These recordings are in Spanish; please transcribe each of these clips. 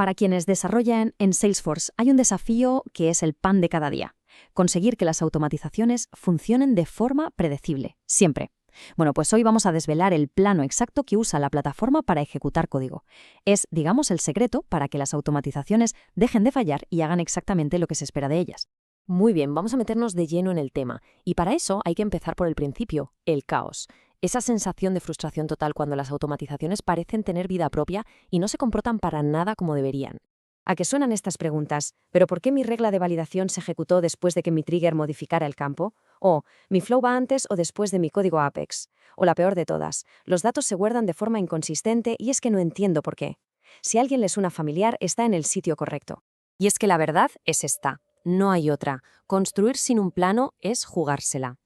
Para quienes desarrollan en Salesforce hay un desafío que es el pan de cada día: conseguir que las automatizaciones funcionen de forma predecible, siempre. Bueno, pues hoy vamos a desvelar el plano exacto que usa la plataforma para ejecutar código. Es, digamos, el secreto para que las automatizaciones dejen de fallar y hagan exactamente lo que se espera de ellas. Muy bien, vamos a meternos de lleno en el tema. Y para eso hay que empezar por el principio, el caos. Esa sensación de frustración total cuando las automatizaciones parecen tener vida propia y no se comportan para nada como deberían. ¿A qué suenan estas preguntas? ¿Pero por qué mi regla de validación se ejecutó después de que mi trigger modificara el campo? ¿O mi flow va antes o después de mi código Apex? O la peor de todas, los datos se guardan de forma inconsistente y es que no entiendo por qué. Si a alguien le suena familiar, está en el sitio correcto. Y es que la verdad es esta. No hay otra. Construir sin un plano es jugársela.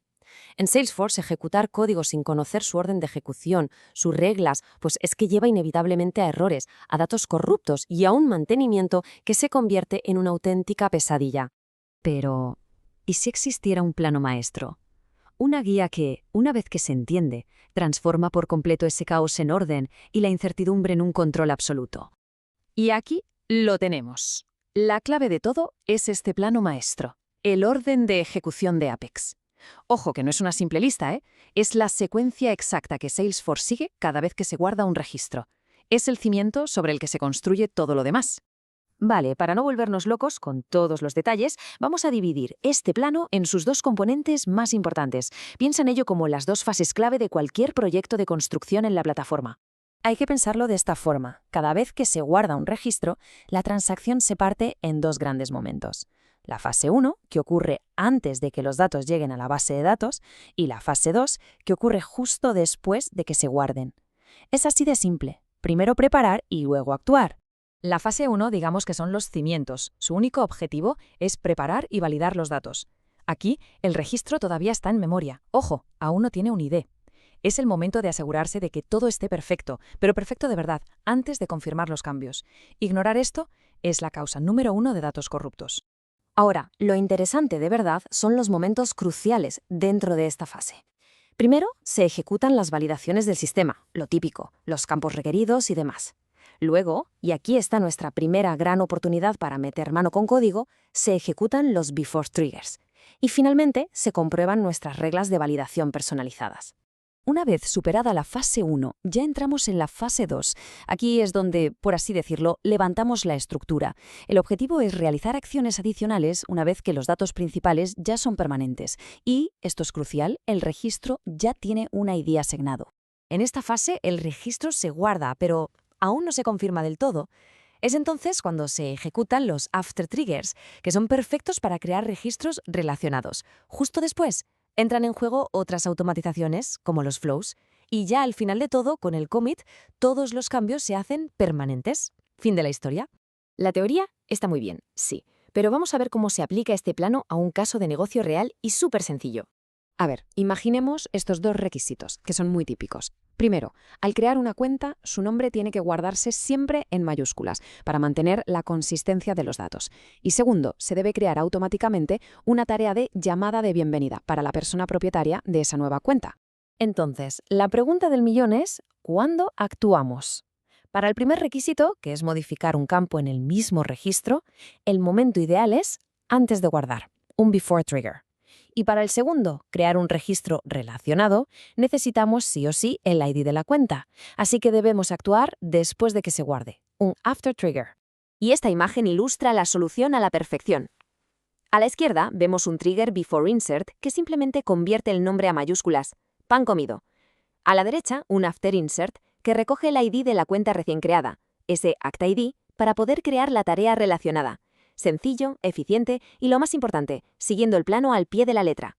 En Salesforce, ejecutar código sin conocer su orden de ejecución, sus reglas, pues es que lleva inevitablemente a errores, a datos corruptos y a un mantenimiento que se convierte en una auténtica pesadilla. Pero, ¿y si existiera un plano maestro? Una guía que, una vez que se entiende, transforma por completo ese caos en orden y la incertidumbre en un control absoluto. Y aquí lo tenemos. La clave de todo es este plano maestro, el orden de ejecución de Apex. Ojo, que no es una simple lista, ¿eh? Es la secuencia exacta que Salesforce sigue cada vez que se guarda un registro. Es el cimiento sobre el que se construye todo lo demás. Vale, para no volvernos locos con todos los detalles, vamos a dividir este plano en sus dos componentes más importantes. Piensa en ello como las dos fases clave de cualquier proyecto de construcción en la plataforma. Hay que pensarlo de esta forma. Cada vez que se guarda un registro, la transacción se parte en dos grandes momentos. La fase 1, que ocurre antes de que los datos lleguen a la base de datos, y la fase 2, que ocurre justo después de que se guarden. Es así de simple. Primero preparar y luego actuar. La fase 1, digamos que son los cimientos. Su único objetivo es preparar y validar los datos. Aquí, el registro todavía está en memoria. Ojo, aún no tiene un ID. Es el momento de asegurarse de que todo esté perfecto, pero perfecto de verdad, antes de confirmar los cambios. Ignorar esto es la causa número 1 de datos corruptos. Ahora, lo interesante de verdad son los momentos cruciales dentro de esta fase. Primero, se ejecutan las validaciones del sistema, lo típico, los campos requeridos y demás. Luego, y aquí está nuestra primera gran oportunidad para meter mano con código, se ejecutan los before triggers. Y finalmente, se comprueban nuestras reglas de validación personalizadas. Una vez superada la fase 1, ya entramos en la fase 2. Aquí es donde, por así decirlo, levantamos la estructura. El objetivo es realizar acciones adicionales una vez que los datos principales ya son permanentes. Y, esto es crucial, el registro ya tiene un ID asignado. En esta fase, el registro se guarda, pero aún no se confirma del todo. Es entonces cuando se ejecutan los after triggers, que son perfectos para crear registros relacionados. Justo después, entran en juego otras automatizaciones, como los flows, y ya al final de todo, con el commit, todos los cambios se hacen permanentes. Fin de la historia. La teoría está muy bien, sí, pero vamos a ver cómo se aplica este plano a un caso de negocio real y súper sencillo. A ver, imaginemos estos dos requisitos, que son muy típicos. Primero, al crear una cuenta, su nombre tiene que guardarse siempre en mayúsculas para mantener la consistencia de los datos. Y segundo, se debe crear automáticamente una tarea de llamada de bienvenida para la persona propietaria de esa nueva cuenta. Entonces, la pregunta del millón es, ¿cuándo actuamos? Para el primer requisito, que es modificar un campo en el mismo registro, el momento ideal es antes de guardar, un before trigger. Y para el segundo, crear un registro relacionado, necesitamos sí o sí el ID de la cuenta. Así que debemos actuar después de que se guarde, un after trigger. Y esta imagen ilustra la solución a la perfección. A la izquierda vemos un trigger before insert que simplemente convierte el nombre a mayúsculas, pan comido. A la derecha, un after insert que recoge el ID de la cuenta recién creada, ese act ID, para poder crear la tarea relacionada. Sencillo, eficiente y, lo más importante, siguiendo el plano al pie de la letra.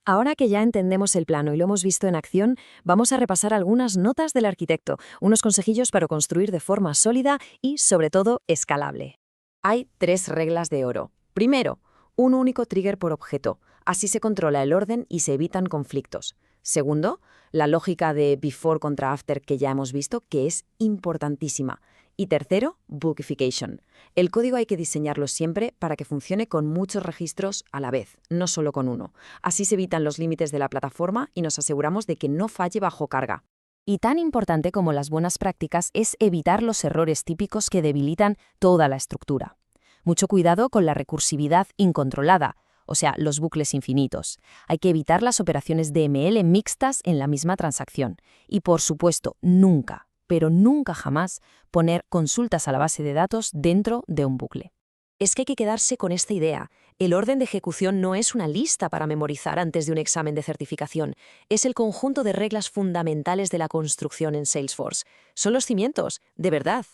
Ahora que ya entendemos el plano y lo hemos visto en acción, vamos a repasar algunas notas del arquitecto, unos consejillos para construir de forma sólida y, sobre todo, escalable. Hay 3 reglas de oro. Primero, un único trigger por objeto. Así se controla el orden y se evitan conflictos. Segundo, la lógica de before contra after que ya hemos visto, que es importantísima. Y tercero, bulkification. El código hay que diseñarlo siempre para que funcione con muchos registros a la vez, no solo con uno. Así se evitan los límites de la plataforma y nos aseguramos de que no falle bajo carga. Y tan importante como las buenas prácticas es evitar los errores típicos que debilitan toda la estructura. Mucho cuidado con la recursividad incontrolada, o sea, los bucles infinitos. Hay que evitar las operaciones DML mixtas en la misma transacción. Y, por supuesto, nunca, pero nunca jamás, poner consultas a la base de datos dentro de un bucle. Es que hay que quedarse con esta idea. El orden de ejecución no es una lista para memorizar antes de un examen de certificación. Es el conjunto de reglas fundamentales de la construcción en Salesforce. Son los cimientos, de verdad.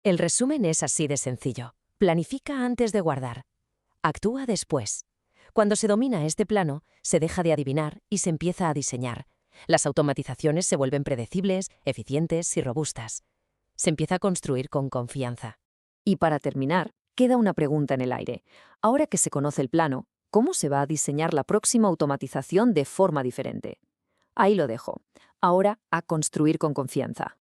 El resumen es así de sencillo. Planifica antes de guardar. Actúa después. Cuando se domina este plano, se deja de adivinar y se empieza a diseñar. Las automatizaciones se vuelven predecibles, eficientes y robustas. Se empieza a construir con confianza. Y para terminar, queda una pregunta en el aire. Ahora que se conoce el plano, ¿cómo se va a diseñar la próxima automatización de forma diferente? Ahí lo dejo. Ahora a construir con confianza.